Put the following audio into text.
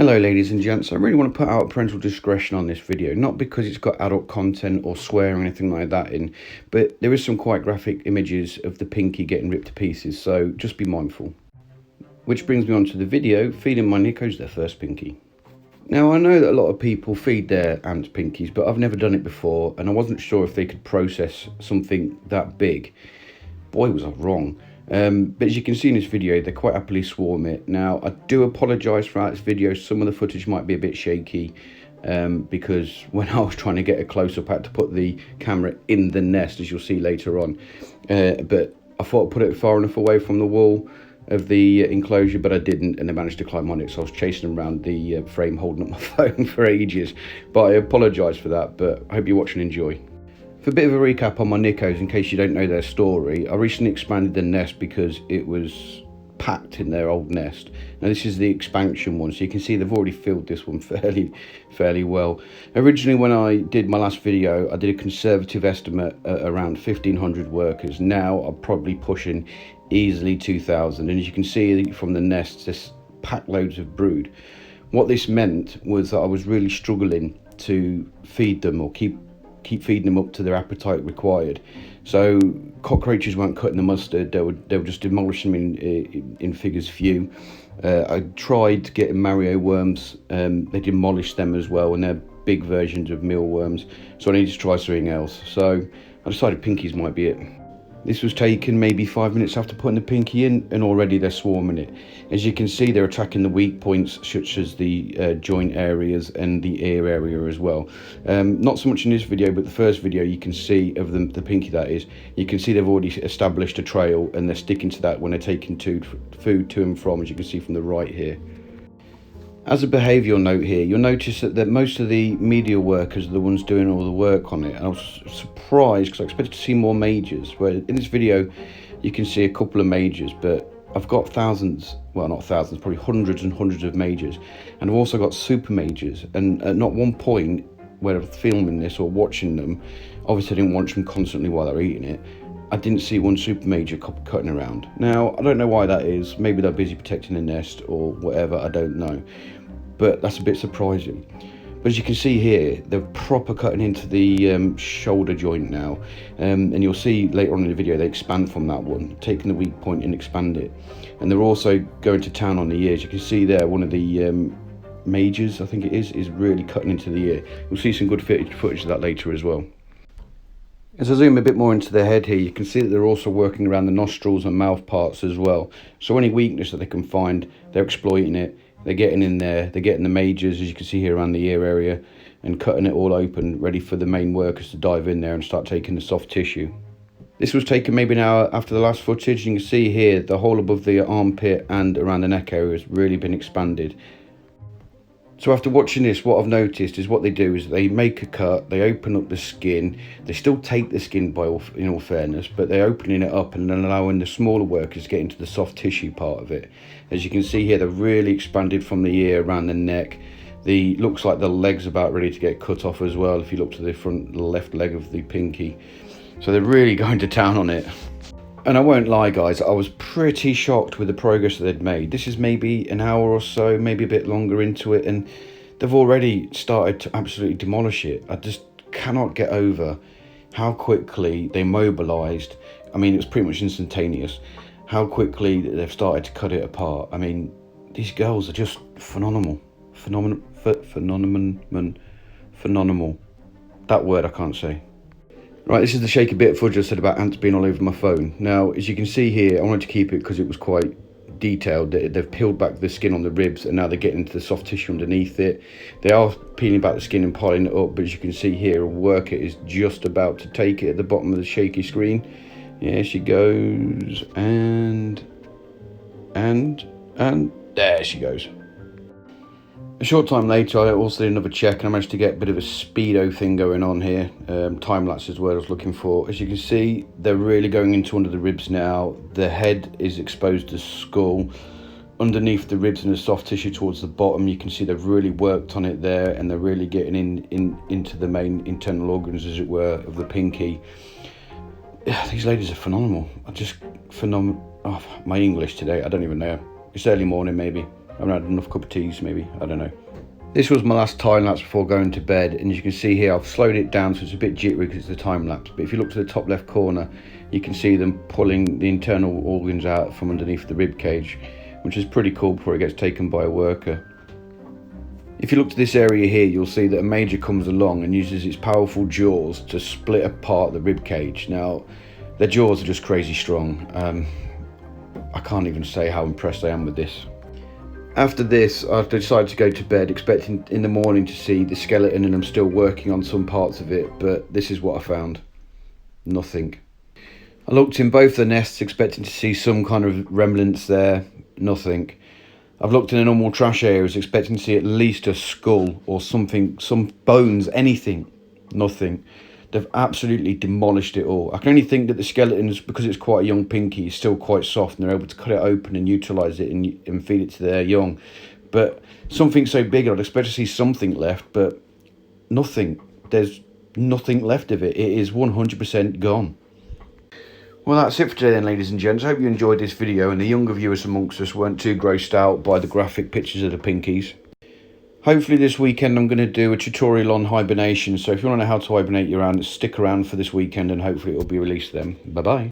Hello ladies and gents, I really want to put out parental discretion on this video, not because it's got adult content or swearing or anything like that in, but there is some quite graphic images of the pinky getting ripped to pieces, so just be mindful. Which brings me on to the video, feeding my Nicos their first pinky. Now I know that a lot of people feed their ants pinkies, but I've never done it before and I wasn't sure if they could process something that big. Boy was I wrong. But as you can see in this video, they quite happily swarm it. Now, I do apologise throughout this video, some of the footage might be a bit shaky, because when I was trying to get a close-up, I had to put the camera in the nest, as you'll see later on. But I thought I'd put it far enough away from the wall of the enclosure, but I didn't, and they managed to climb on it, so I was chasing them around the frame, holding up my phone for ages. But I apologise for that, but I hope you watch and enjoy. For a bit of a recap on my Nicos, in case you don't know their story, I recently expanded the nest because it was packed in their old nest. Now this is the expansion one, so you can see they've already filled this one fairly well. Originally, when I did my last video, I did a conservative estimate at around 1,500 workers. Now I'm probably pushing easily 2,000, and as you can see from the nest, there's packed loads of brood. What this meant was that I was really struggling to feed them or keep feeding them up to their appetite required. So cockroaches weren't cutting the mustard, they would just demolish them in figures few. I tried getting Mario worms, they demolished them as well, and they're big versions of mealworms, so I needed to try something else. So I decided pinkies might be it. This was taken maybe 5 minutes after putting the pinky in, and already they're swarming it. As you can see, they're attacking the weak points, such as the joint areas and the ear area as well. Not so much in this video, but the first video you can see of them, the pinky that is, you can see they've already established a trail, and they're sticking to that when they're taking food to and from, as you can see from the right here. As a behavioural note here, you'll notice that most of the media workers are the ones doing all the work on it. And I was surprised because I expected to see more majors. Where in this video, you can see a couple of majors, but I've got thousands, well not thousands, probably hundreds and hundreds of majors. And I've also got super majors. And at not one point where I was filming this or watching them, obviously I didn't watch them constantly while they're eating it, I didn't see one super major cutting around. Now, I don't know why that is. Maybe they're busy protecting the nest or whatever, I don't know. But that's a bit surprising. But as you can see here, they're proper cutting into the shoulder joint now. And you'll see later on in the video, they expand from that one, taking the weak point and expand it. And they're also going to town on the ears. You can see there, one of the majors, I think it is really cutting into the ear. We'll see some good footage of that later as well. As I zoom a bit more into their head here, you can see that they're also working around the nostrils and mouth parts as well. So any weakness that they can find, they're exploiting it. They're getting in there, they're getting the majors, as you can see here, around the ear area, and cutting it all open, ready for the main workers to dive in there and start taking the soft tissue. This was taken maybe an hour after the last footage. You can see here, the hole above the armpit and around the neck area has really been expanded. So after watching this, what I've noticed is what they do is they make a cut, they open up the skin, they still take the skin in all fairness, but they're opening it up and then allowing the smaller workers to get into the soft tissue part of it. As you can see here, they're really expanded from the ear around the neck. Looks like the leg's about ready to get cut off as well, if you look to the front left leg of the pinky. So they're really going to town on it. And I won't lie guys, I was pretty shocked with the progress that they'd made. This is maybe an hour or so, maybe a bit longer into it, and they've already started to absolutely demolish it. I just cannot get over how quickly they mobilised. I mean, it was pretty much instantaneous. How quickly they've started to cut it apart. I mean, these girls are just phenomenal. Phenomenal. That word I can't say. Right, this is the shaky bit of footage I said about ants being all over my phone. Now, as you can see here, I wanted to keep it because it was quite detailed. They've peeled back the skin on the ribs and now they're getting into the soft tissue underneath it. They are peeling back the skin and piling it up, but as you can see here, a worker is just about to take it at the bottom of the shaky screen. Yeah, she goes, and there she goes. A short time later, I also did another check and I managed to get a bit of a speedo thing going on here. Time-lapse is what I was looking for. As you can see, they're really going into under the ribs now. The head is exposed to skull. Underneath the ribs and the soft tissue towards the bottom, you can see they've really worked on it there, and they're really getting into the main internal organs, as it were, of the pinky. These ladies are phenomenal. Oh, my English today, I don't even know. It's early morning maybe. I haven't had enough cup of teas, maybe, I don't know. This was my last time lapse before going to bed, and as you can see here, I've slowed it down so it's a bit jittery because it's the time lapse. But if you look to the top left corner, you can see them pulling the internal organs out from underneath the rib cage, which is pretty cool before it gets taken by a worker. If you look to this area here, you'll see that a major comes along and uses its powerful jaws to split apart the rib cage. Now, their jaws are just crazy strong. I can't even say how impressed I am with this. After this, I decided to go to bed, expecting in the morning to see the skeleton, and I'm still working on some parts of it, but this is what I found. Nothing. I looked in both the nests, expecting to see some kind of remnants there. Nothing. I've looked in the normal trash areas, expecting to see at least a skull or something, some bones, anything. Nothing. They've absolutely demolished it all. I can only think that the skeletons, because it's quite a young pinky, is still quite soft, and they're able to cut it open and utilise it and feed it to their young. But something so big, I'd expect to see something left, but nothing. There's nothing left of it. It is 100% gone. Well, that's it for today then, ladies and gents. I hope you enjoyed this video and the younger viewers amongst us weren't too grossed out by the graphic pictures of the pinkies. Hopefully this weekend I'm going to do a tutorial on hibernation, so if you want to know how to hibernate your ants, stick around for this weekend and hopefully it will be released then. Bye bye.